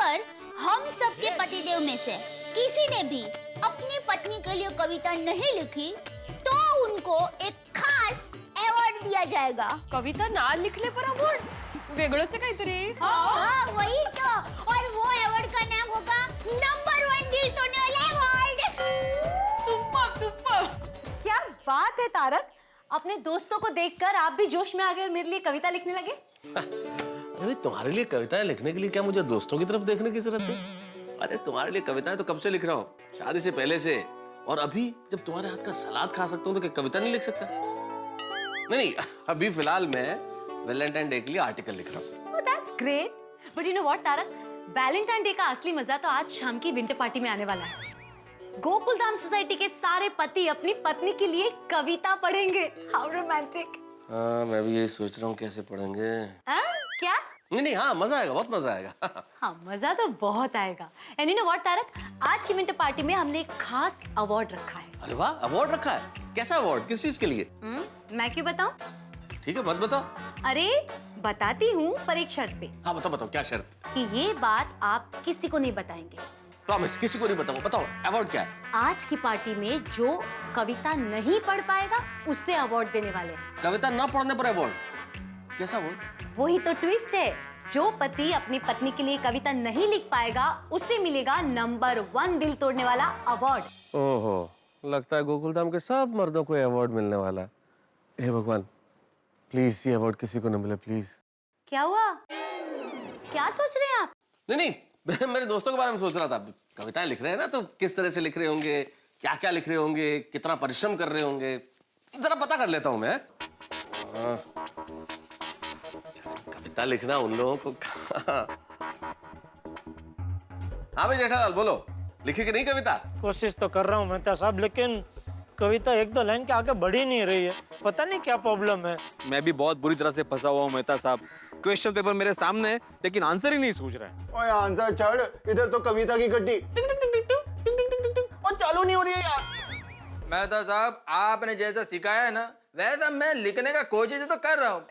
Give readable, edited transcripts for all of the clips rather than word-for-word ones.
अगर हम सबके पतिदेव में से किसी ने भी अपनी पत्नी के लिए कविता नहीं लिखी तो उनको एक खास अवार्ड दिया जाएगा। कविता ना लिखले पर अवार्ड? वेगळंच आहे काहीतरी। हाँ, वही तो। और वो अवार्ड का नाम होगा नंबर 1 दिल तोड़ने वाला अवार्ड। Super super. क्या बात है तारक, अपने दोस्तों को देखकर आप भी जोश में आ गए और मेरे लिए कविता लिखने लगे। अरे तुम्हारे लिए कविताएं लिखने के लिए क्या मुझे दोस्तों की तरफ देखने की जरूरत है? अरे तुम्हारे लिए कविताएं तो कब से लिख रहा हूँ, शादी से पहले से। और अभी जब तुम्हारे हाथ का सलाद खा सकता हूँ तो क्या कविता नहीं लिख सकता? नहीं, अभी फिलहाल मैं वैलेंटाइन डे के लिए आर्टिकल लिख रहा हूँ। Oh, that's great. But you know what, Tarak? Valentine Day का असली मजा तो आज शाम की विंटर पार्टी में आने वाला है। गोकुलधाम सोसाइटी के सारे पति अपनी पत्नी के लिए कविता पढ़ेंगे। How romantic. हाँ, मैं भी यही सोच रहा हूँ कैसे पढ़ेंगे। क्या? नहीं, हाँ, मजा आएगा, बहुत मजा आएगा। हाँ, मजा तो बहुत आएगा। And you know what, Tarak? आज की विंटर पार्टी में हमने एक खास अवार्ड रखा है। अरे वाह, अवार्ड रखा है? कैसा अवार्ड, किस चीज के लिए? मैं क्यों बताऊं? ठीक है, मत बताओ। अरे बताती हूँ, पर एक शर्त पे। हाँ, बताओ बताओ, क्या शर्त? कि ये बात आप किसी को नहीं बताएंगे। प्रॉमिस, किसी को नहीं बताऊँ। बताओ अवार्ड क्या है? आज की पार्टी में जो कविता नहीं पढ़ पाएगा उससे अवार्ड देने वाले हैं। कविता ना पढ़ने पर अवार्ड? कैसा अवार्ड? वही तो ट्विस्ट है। जो पति अपनी पत्नी के लिए कविता नहीं लिख पाएगा उसे मिलेगा नंबर 1 दिल तोड़ने वाला अवार्ड। ओहो, लगता है गोकुलधाम के सब मर्दों को अवार्ड मिलने वाला है। हे भगवान, प्लीज ये अवार्ड किसी को न मिले, प्लीज। क्या हुआ? क्या सोच रहे हैं आप? नहीं, मेरे दोस्तों के बारे में सोच रहा था। कविताएं लिख रहे हैं ना, तो किस तरह से लिख रहे होंगे, क्या क्या लिख रहे होंगे, कितना परिश्रम कर रहे होंगे, जरा पता कर लेता हूँ मैं। कविता लिखना उन लोगों को। हाँ भाई जेठालाल, बोलो, लिखी कि नहीं कविता? कोशिश तो कर रहा हूँ मेहता साहब, लेकिन कविता एक दो लाइन के आगे बढ़ ही नहीं रही है। पता नहीं क्या प्रॉब्लम है। मैं भी बहुत बुरी तरह से फंसा हुआ हूँ मेहता साहब। क्वेश्चन पेपर मेरे सामने है, लेकिन आंसर ही नहीं सूझ रहा है। ओए आंसर छोड़, इधर तो कविता की गड्डी टिंग टिंग टिंग टिंग टिंग टिंग टिंग टिंग और चालू नहीं हो रही है यार। मेहता साहब, आपने जैसा सिखाया है ना, वैसा मैं लिखने का कोशिश तो कर रहा हूँ,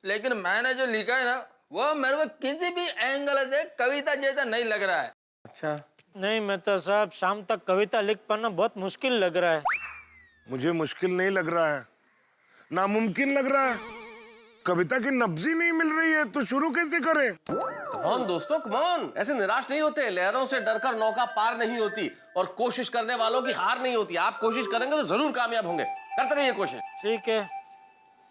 लेकिन मैंने जो लिखा है ना, वो मेरे को किसी भी एंगल से कविता जैसा नहीं लग रहा है। अच्छा, नहीं मेहता साहब, शाम तक कविता लिख पाना बहुत मुश्किल लग रहा है। मुझे मुश्किल नहीं लग रहा है, नामुमकिन लग रहा है। कविता की नब्जी नहीं मिल रही है तो शुरू कैसे करें? कमॉन दोस्तों, कमॉन, ऐसे निराश नहीं होते। लहरों से डरकर नौका पार नहीं होती और कोशिश करने वालों की हार नहीं होती। आप कोशिश करेंगे तो जरूर कामयाब होंगे। करते रहिए कोशिश। ठीक है,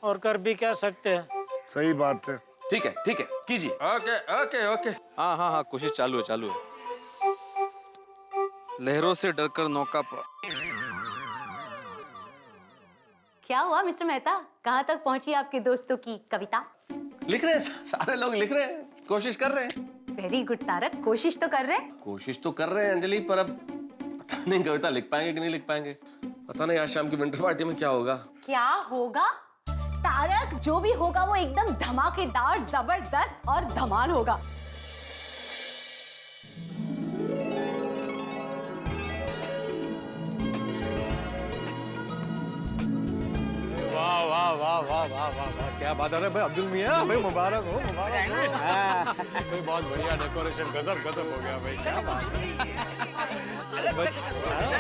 और कर भी क्या सकते हैं। सही बात है। ठीक है, ठीक है, कीजिए। Okay okay okay. हाँ हाँ हाँ, कोशिश चालू है, चालू है। लहरों से डरकर नौका पर। क्या हुआ मिस्टर मेहता, कहाँ तक पहुंची आपके दोस्तों की कविता? लिख रहे हैं, सारे लोग लिख रहे हैं, कोशिश कर रहे हैं। वेरी गुड तारक, कोशिश तो कर रहे हैं। कोशिश तो कर रहे हैं अंजलि, पर अब पता नहीं कविता लिख पाएंगे कि नहीं लिख पाएंगे। पता नहीं आज शाम की विंटर पार्टी में क्या होगा। क्या होगा? तारक, जो भी होगा वो एकदम धमाकेदार, जबरदस्त और धमाल होगा। वाह वाह वाह वाह वाह वाह वाह, क्या बात है भाई अब्दुल मियां, भाई मुबारक हो, मुबारक हो। भाई बहुत बढ़िया डेकोरेशन, गजब गजब हो गया भाई, क्या बात है।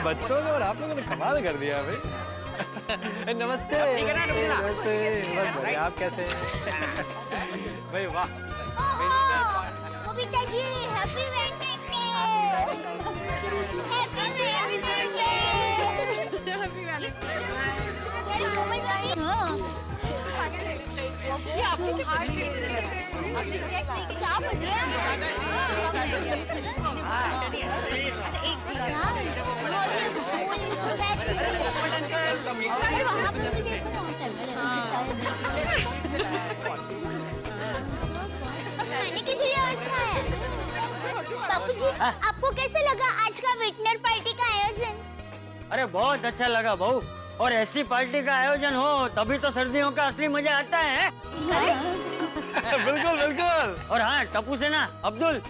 बच्चों ने और आप लोगों ने कमाल कर दिया भाई। नमस्ते। नमस्ते, बस बढ़िया, आप कैसे हैं? भाई वाह। Kavita ji, happy Valentine day. Happy Valentine day. Happy Valentine day. ये आपको हार्ट किसने लगाया? क्या हो गया? अच्छा एक खाने की भी व्यवस्था है। बापू जी, आपको कैसे लगा आज का विंटर पार्टी का आयोजन? अरे बहुत अच्छा लगा बहू, और ऐसी पार्टी का आयोजन हो तभी तो सर्दियों का असली मजा आता है। बिल्कुल बिल्कुल। और हाँ, टप्पू से ना अब्दुल,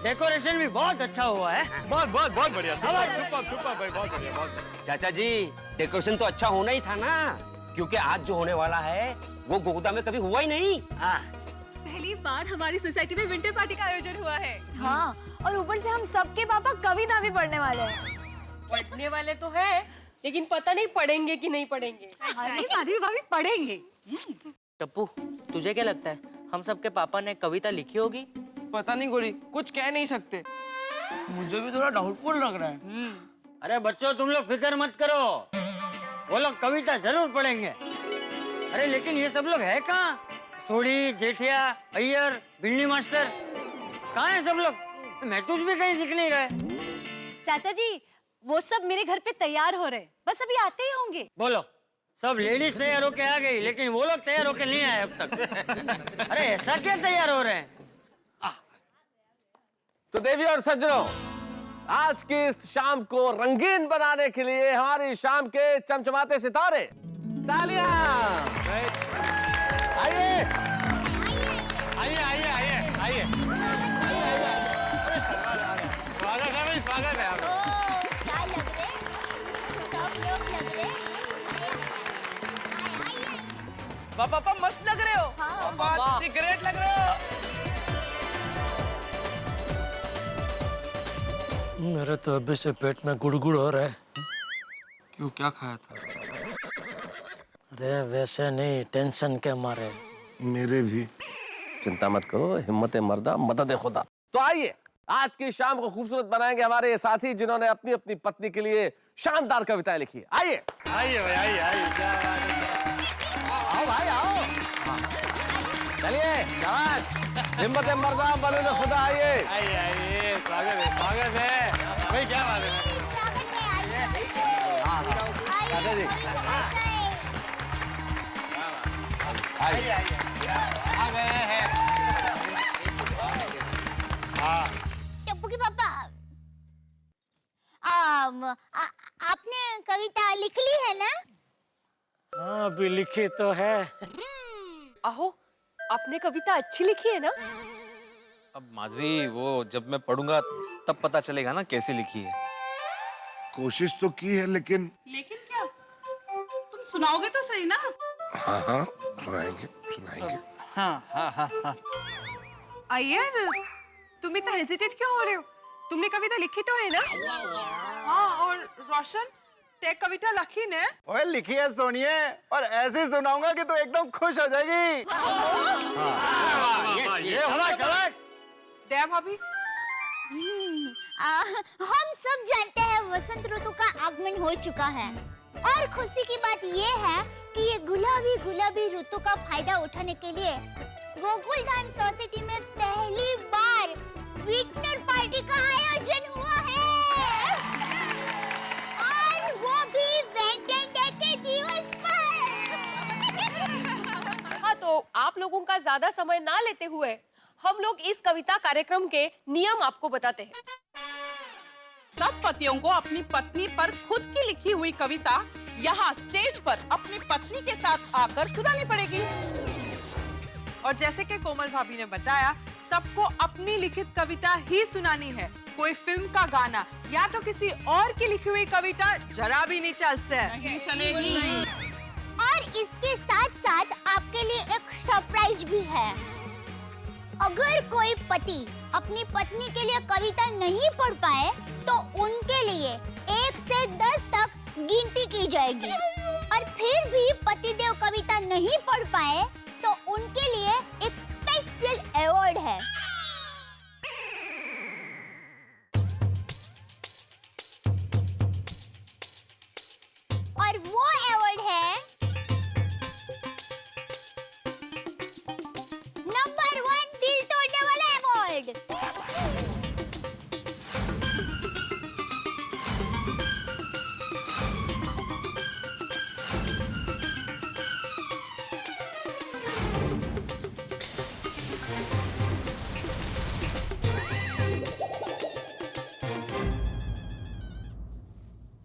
डेकोरेशन भी बहुत अच्छा हुआ है। बहुत बहुत बहुत बढ़िया, सुपर सुपर सुपर भाई, बहुत बढ़िया, बहुत बढ़िया। चाचा जी, डेकोरेशन तो अच्छा होना ही था ना, क्योंकि आज जो होने वाला है वो गोकुलधाम में कभी हुआ ही नहीं। हाँ, पहली बार हमारी सोसाइटी में विंटर पार्टी का आयोजन हुआ है। हाँ, और ऊपर से हम सबके पापा कविता भी पढ़ने वाले हैं। पढ़ने वाले तो है, लेकिन पता नहीं पढ़ेंगे कि नहीं पढ़ेंगे। अरे माधवी भाभी पढ़ेंगे। टप्पू, तुझे क्या लगता है हम सबके पापा ने कविता लिखी होगी? पता नहीं गोरी, कुछ कह नहीं सकते। मुझे भी थोड़ा डाउटफुल लग रहा है। अरे बच्चों, तुम लोग फिक्र मत करो, वो लोग कविता जरूर पढ़ेंगे। अरे लेकिन ये सब लोग है कहाँ? सोढ़ी, जेठिया, अय्यर, भिंडी मास्टर, कहाँ है सब लोग? महतूस भी कहीं दिख नहीं रहे। चाचा जी, वो सब मेरे घर पे तैयार हो रहे, बस अभी आते ही होंगे। बोलो, सब लेडीज तैयार होके आ गई, लेकिन वो लोग तैयार होके नहीं आए अब तक। अरे ऐसा क्या तैयार हो रहे हैं? तो देवी और सज्जनों, आज की इस शाम को रंगीन बनाने के लिए हमारी शाम के चमचमाते सितारे, तालियां! आइए आइए आइए आइए आइए। अरे स्वागत है भाई, स्वागत है। क्या लग रहे? सब लोग लग रहे? पापा मस्त लग रहे हो। पापा सिगरेट लग रहे हो। मेरे तो अभी से पेट में गुड़गुड़ हो रहा है। क्यों, क्या खाया था? अरे वैसे नहीं, टेंशन के मारे। मेरे भी। चिंता मत करो, हिम्मत मर्दा मदद खुदा। तो आइए, आज की शाम को खूबसूरत बनाएंगे हमारे ये साथी, जिन्होंने अपनी अपनी पत्नी के लिए शानदार कविताएं लिखी है। आइए आइए भाई, आइए आइए। क्या बात है। आओ भाई आओ, चलिए शाबाश, हिम्मत मर्दा मदद खुदा। आइए आइए आइए, स्वागत है भाई, क्या बात है। आइए आ गए हैं। हाँ, टप्पू के पापा, आपने कविता लिख ली है ना? हाँ, अभी लिखी तो है। आहो, आपने कविता अच्छी लिखी है ना? अब माधवी, वो जब मैं पढ़ूंगा तब पता चलेगा ना कैसी लिखी है। कोशिश तो की है, लेकिन क्या तुम सुनाओगे तो सही ना? हाँ हाँ, सुनाएंगे सुनाएंगे। हाँ। अय्यर, तुम इतना हेजिटेट क्यों हो रहे हो? तुमने कविता लिखी तो है ना? हाँ, और रोशन, ते कविता लिखी ने? ओए लिखी है सोनिए, और ऐसे सुनाऊंगा कि तो एकदम खुश हो जाएगी। दया भाभी, हम सब जानते हैं वसंत ऋतु का आगमन हो चुका है, और खुशी की बात ये है कि ये गुलाबी गुलाबी ऋतु का फायदा उठाने के लिए गोकुल धाम सोसाइटी में पहली बार विंटर पार्टी का आयोजन हुआ है, और वो भी वैलेंटाइन डे के दिवस पर। हाँ, तो आप लोगों का ज्यादा समय ना लेते हुए हम लोग इस कविता कार्यक्रम के नियम आपको बताते हैं। सब पतियों को अपनी पत्नी पर खुद की लिखी हुई कविता यहाँ स्टेज पर अपनी पत्नी के साथ आकर सुनानी पड़ेगी। और जैसे कि कोमल भाभी ने बताया, सबको अपनी लिखित कविता ही सुनानी है। कोई फिल्म का गाना या तो किसी और की लिखी हुई कविता जरा भी नहीं चलेगी। और इसके साथ साथ आपके लिए एक सरप्राइज भी है। अगर कोई पति अपनी पत्नी के लिए कविता नहीं पढ़ पाए, तो उनके लिए 1 से 10 तक गिनती की जाएगी, और फिर भी पतिदेव कविता नहीं पढ़ पाए तो उनके लिए एक स्पेशल अवार्ड है। और वो अवार्ड है नंबर 1 दिल तोड़ने वाला अवार्ड।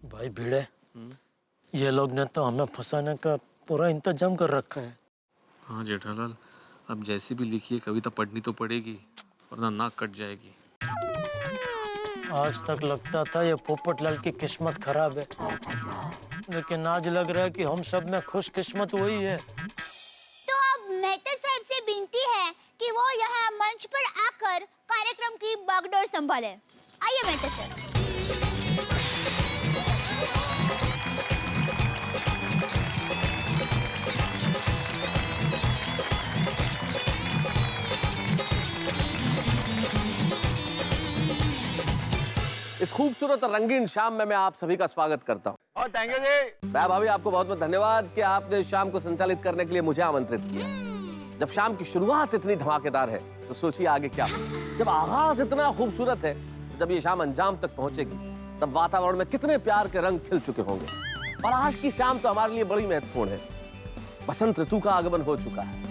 भाई भिड़े, ये लोग ने तो हमें फंसाने का पूरा इंतजाम कर रखा है। हाँ जेठालाल, अब जैसी भी लिखी है कविता पढ़नी तो पड़ेगी, वरना नाक कट जाएगी। आज तक लगता था ये पोपटलाल की किस्मत खराब है, लेकिन आज लग रहा है कि हम सब में खुश किस्मत वही है। तो अब मेहता साहब से विनती है कि वो मंच पर आकर कार्यक्रम की बागडोर संभाले। आइए मेहता सर। इस खूबसूरत और रंगीन शाम में मैं आप सभी का स्वागत करता हूँ। और थैंक यू जी। भाभी आपको बहुत बहुत धन्यवाद कि आपने इस शाम को संचालित करने के लिए मुझे आमंत्रित किया। जब शाम की शुरुआत इतनी धमाकेदार है तो सोचिए आगे क्या हो। जब आगाज इतना खूबसूरत है, जब ये शाम अंजाम तक पहुंचेगी, तब वातावरण में कितने प्यार के रंग खिल चुके होंगे। और आज की शाम तो हमारे लिए बड़ी महत्वपूर्ण है। बसंत ऋतु का आगमन हो चुका है।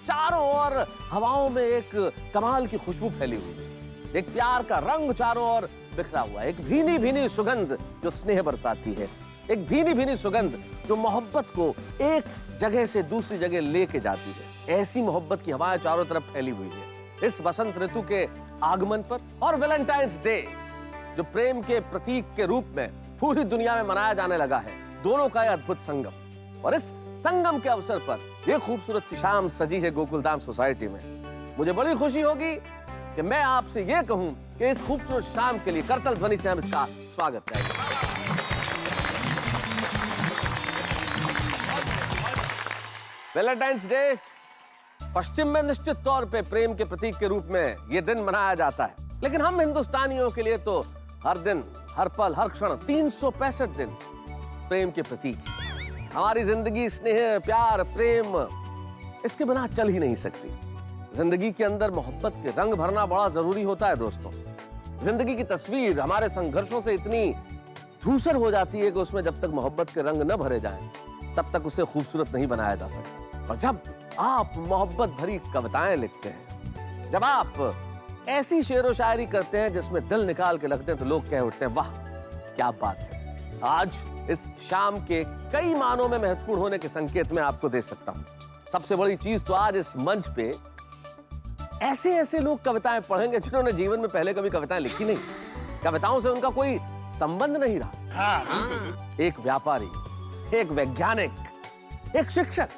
चारों ओर हवाओं में एक कमाल की खुशबू फैली हुई है। एक प्यार का रंग चारों ओर बिखरा हुआ है। एक भीनी भीनी सुगंध जो स्नेह बरसाती है। एक भीनी भीनी सुगंध जो मोहब्बत को एक जगह से दूसरी जगह लेके जाती है। ऐसी मोहब्बत की हवाएं चारों तरफ फैली हुई है इस बसंत ऋतु के आगमन पर। और वैलेंटाइंस डे जो प्रेम के प्रतीक के रूप में पूरी दुनिया में मनाया जाने लगा है, दोनों का यह अद्भुत संगम। और इस संगम के अवसर पर यह खूबसूरत सी शाम सजी है गोकुलधाम सोसाइटी में। मुझे बड़ी खुशी होगी कि मैं आपसे यह कहूं कि इस खूबसूरत शाम के लिए करतल ध्वनि से हम इसका स्वागत करेंगे। वैलेंटाइंस डे पश्चिम में निश्चित तौर पे प्रेम के प्रतीक के रूप में यह दिन मनाया जाता है, लेकिन हम हिंदुस्तानियों के लिए तो हर दिन, हर पल, हर क्षण 365 दिन प्रेम के प्रतीक। हमारी जिंदगी स्नेह, प्यार, प्रेम इसके बिना चल ही नहीं सकती। जिंदगी के अंदर मोहब्बत के रंग भरना बड़ा जरूरी होता है दोस्तों। जिंदगी की तस्वीर हमारे संघर्षों से इतनी धूसर हो जाती है कि उसमें जब तक मोहब्बत के रंग न भरे जाएं, तब तक उसे खूबसूरत नहीं बनाया जा सकता। और जब आप मोहब्बत भरी कविताएं लिखते हैं, जब आप ऐसी शेरो शायरी करते हैं जिसमें दिल निकाल के लगते हैं, तो लोग कह उठते हैं वाह क्या बात है। आज इस शाम के कई मानों में महत्वपूर्ण होने के संकेत मैं आपको दे सकता हूं। सबसे बड़ी चीज तो आज इस मंच पे ऐसे ऐसे लोग कविताएं पढ़ेंगे जिन्होंने जीवन में पहले कभी कविताएं लिखी नहीं, कविताओं से उनका कोई संबंध नहीं रहा। एक व्यापारी, एक वैज्ञानिक, एक शिक्षक,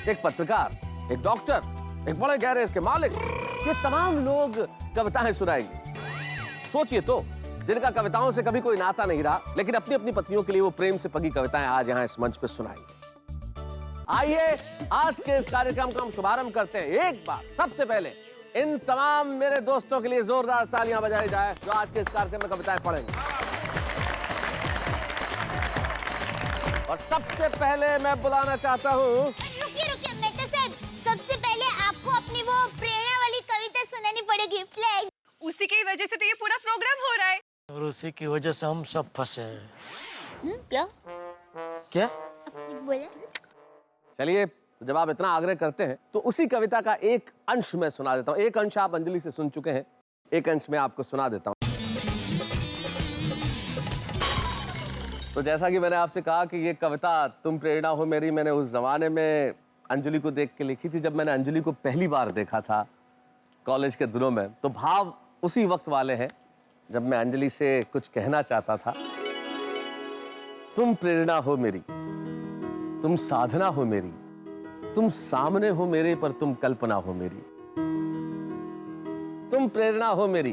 एक पत्रकार, एक डॉक्टर, एक बड़े गैरेज के मालिक, ये तमाम लोग कविताएं सुनाएंगे। सोचिए तो, जिनका कविताओं से कभी कोई नाता नहीं रहा, लेकिन अपनी अपनी पत्नियों के लिए वो प्रेम से पगी कविताएं आज यहाँ इस मंच पे सुनाएंगे। आइए आज के इस कार्यक्रम का हम शुभारंभ करते हैं। एक बार सबसे पहले इन तमाम मेरे दोस्तों के लिए जोरदार तालियां बजाई जाए जो आज के इस कार्यक्रम में कविताएं पढ़ेंगे। और सबसे पहले मैं बुलाना चाहता हूँ। रुकिए मेहता साहब, सबसे पहले आपको अपनी वो प्रेरणा वाली कविता सुनानी पड़ेगी। फ्लैग उसी की वजह से तो ये पूरा प्रोग्राम हो रहा है। और उसी की वजह से हम सब फंसे हैं। क्या क्या बोले? चलिए, जब आप इतना आग्रह करते हैं तो उसी कविता का एक अंश मैं सुना देता हूँ। एक अंश आप अंजलि से सुन चुके हैं, एक अंश मैं आपको सुना देता हूँ। तो जैसा कि मैंने आपसे कहा कि ये कविता तुम प्रेरणा हो मेरी, मैंने उस जमाने में अंजलि को देख के लिखी थी। जब मैंने अंजलि को पहली बार देखा था कॉलेज के दिनों में, तो भाव उसी वक्त वाले हैं जब मैं अंजलि से कुछ कहना चाहता था। तुम प्रेरणा हो मेरी, तुम साधना हो मेरी, तुम सामने हो मेरे पर तुम कल्पना हो मेरी। तुम प्रेरणा हो मेरी,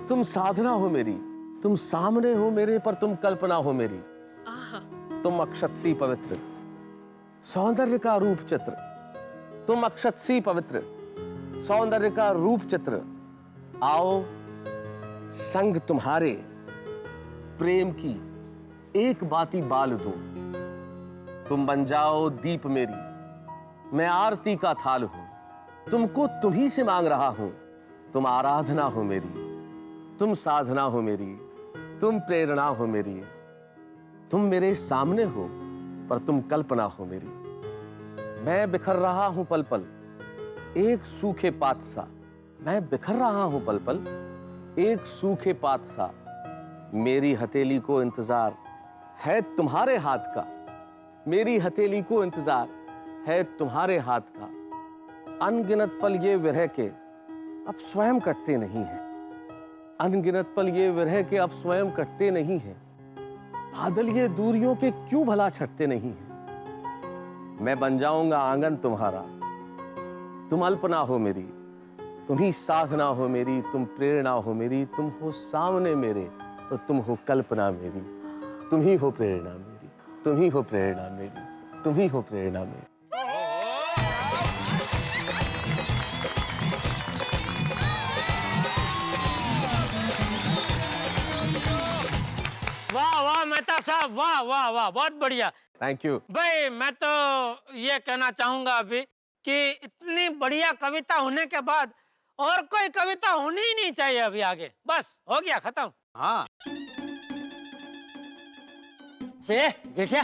तुम साधना हो मेरी, तुम सामने हो मेरे पर तुम कल्पना हो मेरी। तुम अक्षत सी पवित्र, सौंदर्य का रूप चित्र। तुम अक्षत सी पवित्र, सौंदर्य का रूप चित्र। आओ संग तुम्हारे प्रेम की एक बाती बाल दूं। तुम बन जाओ दीप मेरी, मैं आरती का थाल हूं। तुमको तुम्ही से मांग रहा हूं, तुम आराधना हो मेरी, तुम साधना हो मेरी, तुम प्रेरणा हो मेरी। तुम मेरे सामने हो पर तुम कल्पना हो मेरी। मैं बिखर रहा हूं पल पल एक सूखे पात सा। मैं बिखर रहा हूं पल पल एक सूखे पात सा। मेरी हथेली को इंतजार है तुम्हारे हाथ का। मेरी हथेली को इंतजार है तुम्हारे हाथ का। अनगिनत पल ये विरह के अब स्वयं कटते नहीं हैं। अनगिनत पल ये विरह के अब स्वयं कटते नहीं हैं। बादल ये दूरियों के क्यों भला छटते नहीं हैं। मैं बन जाऊंगा आंगन तुम्हारा, तुम अल्पना हो मेरी, तुम ही साधना हो मेरी, तुम प्रेरणा हो मेरी, तुम हो सामने मेरे तो तुम हो कल्पना मेरी, तुम ही हो प्रेरणा मेरी, तुम ही हो प्रेरणा मेरी, तुम ही हो प्रेरणा मेरी। वाह वाह मेहता साहब, वाह वाह वाह, बहुत बढ़िया। Thank you. भाई मैं तो ये कहना चाहूंगा अभी कि इतनी बढ़िया कविता होने के बाद और कोई कविता होनी ही नहीं चाहिए अभी आगे, बस हो गया खत्म। हाँ जेठिया,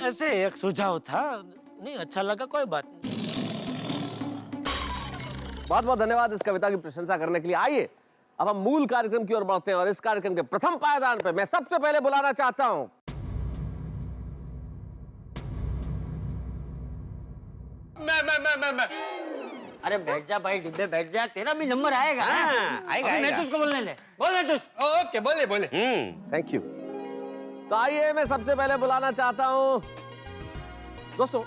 ऐसे एक सुझाव था, नहीं अच्छा लगा, कोई बात नहीं। बहुत बहुत धन्यवाद इस कविता की प्रशंसा करने के लिए। आइए अब हम मूल कार्यक्रम की ओर बढ़ते हैं और इस कार्यक्रम के प्रथम पायदान पे मैं सबसे पहले बुलाना चाहता हूं मैं अरे बैठ जा भाई, डिब्बे बैठ जा, तेरा भी नंबर आएगा। आएगा, अभी मैं तुझको बोलने ले, बोल मैं तुझ। ओके, बोले बोले। Thank you. तो आइए मैं सबसे पहले बुलाना चाहता हूं दोस्तों,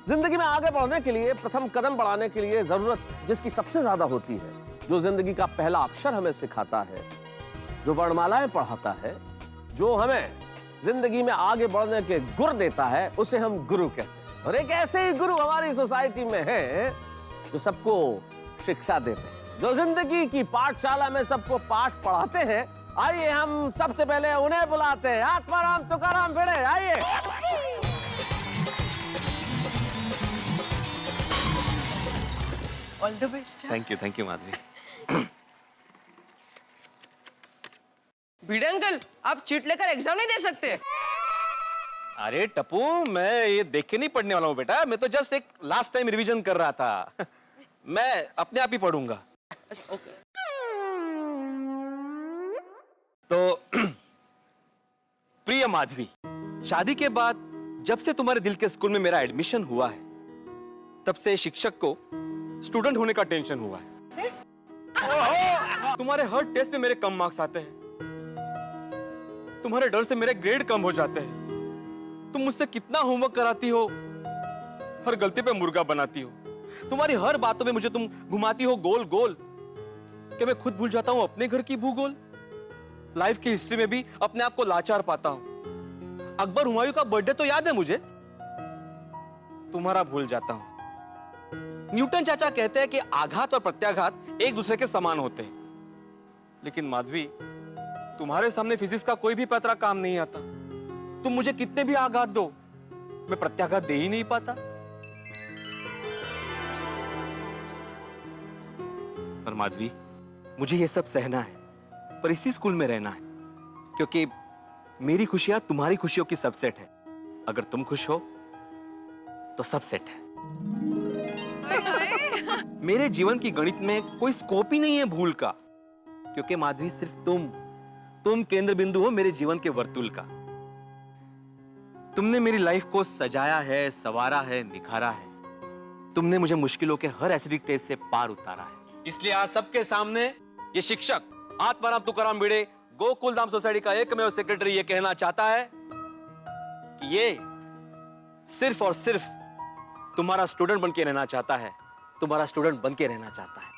जिंदगी में आगे बढ़ने के लिए, प्रथम कदम बढ़ाने के लिए जरूरत जिसकी सबसे ज्यादा होती है, जो जिंदगी का पहला अक्षर हमें सिखाता है, जो वर्णमालाएं पढ़ाता है, जो हमें जिंदगी में आगे बढ़ने के गुर देता है, उसे हम गुरु कहते हैं। और एक ऐसे ही गुरु हमारी सोसाइटी में है जो सबको शिक्षा देते हैं, जो जिंदगी की पाठशाला में सबको पाठ पढ़ाते हैं। आइए हम सबसे पहले उन्हें बुलाते हैं। आत्माराम तुकाराम भिड़े, आइए। All the best. Thank you Madhavi. Bhide uncle, आप चीट लेकर एग्जाम नहीं दे सकते? अरे टप्पू, मैं ये देख के नहीं पढ़ने वाला हूँ बेटा, मैं तो जस्ट एक लास्ट टाइम रिवीजन कर रहा था। मैं अपने आप ही पढ़ूंगा। ओके। तो प्रिय माधवी, शादी के बाद जब से तुम्हारे दिल के स्कूल में मेरा एडमिशन हुआ है, तब से शिक्षक को स्टूडेंट होने का टेंशन हुआ है। तुम्हारे हर टेस्ट में मेरे कम मार्क्स आते हैं, तुम्हारे डर से मेरे ग्रेड कम हो जाते हैं, तुम मुझसे कितना होमवर्क कराती हो, हर गलती पे मुर्गा बनाती हो, तुम्हारी हर बातों में मुझे तुम घुमाती हो गोल गोल कि मैं खुद भूल जाता हूं अपने घर की भूगोल। लाइफ की हिस्ट्री में भी अपने आप को लाचार पाता हूं। अकबर हुमायूं का बर्थडे तो याद है मुझे, तुम्हारा भूल जाता हूं। न्यूटन चाचा कहते हैं कि आघात और प्रत्याघात एक दूसरे के समान होते हैं, लेकिन माधवी, तुम्हारे सामने फिजिक्स का कोई भी पैतरा काम नहीं आता। तुम मुझे कितने भी आघात दो, मैं प्रत्याघात दे ही नहीं पाता। पर माधवी, मुझे ये सब सहना है, पर इसी स्कूल में रहना है, क्योंकि मेरी खुशियां तुम्हारी खुशियों की सबसेट है। अगर तुम खुश हो तो सब सेट है। मेरे जीवन की गणित में कोई स्कोप ही नहीं है भूल का, क्योंकि माधवी सिर्फ तुम केंद्र बिंदु हो मेरे जीवन के वर्तुल का। तुमने मेरी लाइफ को सजाया है, संवारा है, निखारा है। तुमने मुझे मुश्किलों के हर एसिडिक टेस्ट से पार उतारा है। इसलिए आज सबके सामने ये शिक्षक आत्माराम तुकाराम भिड़े, गोकुलधाम सोसाइटी का एकमेव सेक्रेटरी, ये कहना चाहता है कि ये सिर्फ और सिर्फ तुम्हारा स्टूडेंट बन के रहना चाहता है, तुम्हारा स्टूडेंट बन के रहना चाहता है।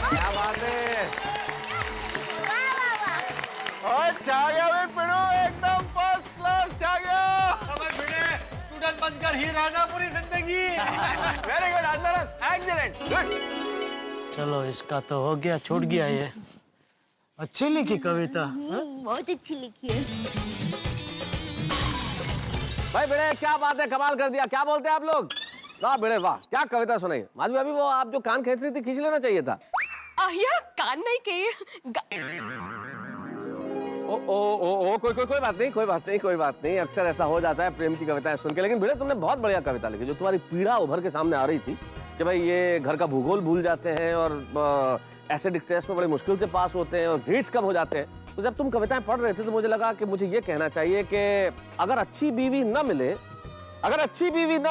क्या बात है। और छा गया भाई पिड़ो, एकदम फर्स्ट क्लास छा गया। हमें भिड़े स्टूडेंट बनकर ही रहना पूरी जिंदगी। Very good Atmaram, excellent, good. चलो इसका तो हो गया, छूट गया ये। अच्छी लिखी कविता। बहुत अच्छी लिखी है भाई भिड़े, क्या बात है, कमाल कर दिया। क्या बोलते हैं आप लोग? वाह भिड़े वाह, क्या कविता सुनाई। माधवी, अभी वो आप जो कान खींच रही थी, खींच लेना चाहिए था। कान नहीं कही। कोई बात नहीं। अक्सर ऐसा हो जाता है प्रेम की कविताएं सुन के। लेकिन भिड़े, तुमने बहुत बढ़िया कविता लिखी। जो तुम्हारी पीड़ा उभर के सामने आ रही थी कि भाई ये घर का भूगोल भूल जाते हैं और एसिडिक टेस्ट में बड़ी मुश्किल से पास होते हैं और ग्रेड्स कम हो जाते हैं। तो जब तुम कविताएं पढ़ रहे थे तो मुझे लगा कि मुझे ये कहना चाहिए कि अगर अच्छी बीवी न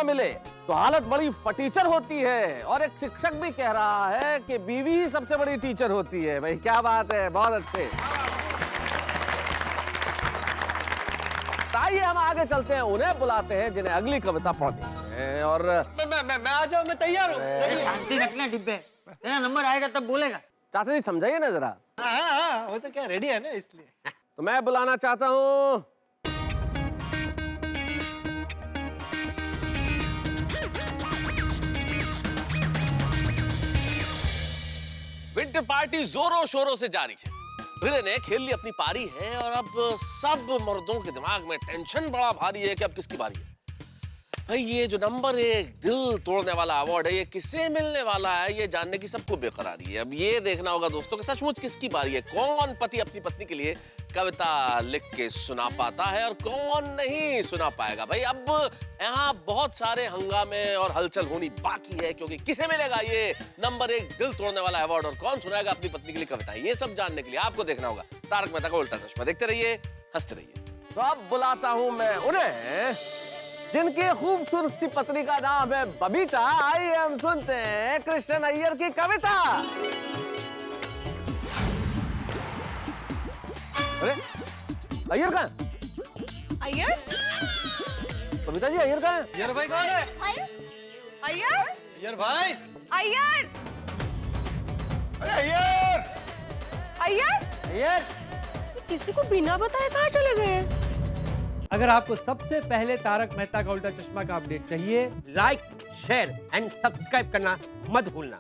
मिले तो हालत बड़ी फटीचर होती है। और एक शिक्षक भी कह रहा है कि बीवी ही सबसे बड़ी टीचर होती है। भाई क्या बात है, बहुत अच्छे। आइए हम आगे चलते हैं, उन्हें बुलाते हैं जिन्हें अगली कविता पढ़नी है। और मैं आ जाऊं, मैं तैयार हूँ। अरे शांति रखना डिब्बे, तेरा नंबर आएगा तब बोलेगा। चाचा जी समझाइए ना जरा। हाँ, वो तो क्या रेडी है ना इसलिए। तो मैं बुलाना चाहता हूँ विंटर पार्टी जोरों शोरों से जारी है। भिड़े ने खेल ली अपनी पारी है और अब सब मर्दों के दिमाग में टेंशन बड़ा भारी है कि अब किसकी बारी है। भाई ये जो नंबर 1 दिल तोड़ने वाला अवार्ड है, ये किसे मिलने वाला है, ये जानने की सबको बेकरारी है। अब ये देखना होगा दोस्तों कि सचमुच किसकी बारी है, कौन पति अपनी पत्नी के लिए कविता लिख के सुना पाता है और कौन नहीं सुना पाएगा। भाई अब यहाँ बहुत सारे हंगामे और हलचल होनी बाकी है, क्योंकि किसे मिलेगा ये नंबर 1 दिल तोड़ने वाला अवार्ड और कौन सुनाएगा अपनी पत्नी के लिए कविता। ये सब जानने के लिए आपको देखना होगा तारक मेहता का उल्टा चश्मा। देखते रहिए, हंसते रहिए। तो अब बुलाता हूं मैं उन्हें जिनकी खूबसूरत सी पत्नी का नाम है बबीता। आइए हम सुनते हैं कृष्ण अय्यर की कविता। अरे अय्यर कहाँ है? अय्यर? बबीता जी अय्यर कहाँ है? अय्यर भाई कौन है? अय्यर? अय्यर भाई। अय्यर? अय्यर। अय्यर? अय्यर? किसी को बिना बताए कहाँ चले गए? अगर आपको सबसे पहले तारक मेहता का उल्टा चश्मा का अपडेट चाहिए, लाइक, शेयर एंड सब्सक्राइब करना मत भूलना।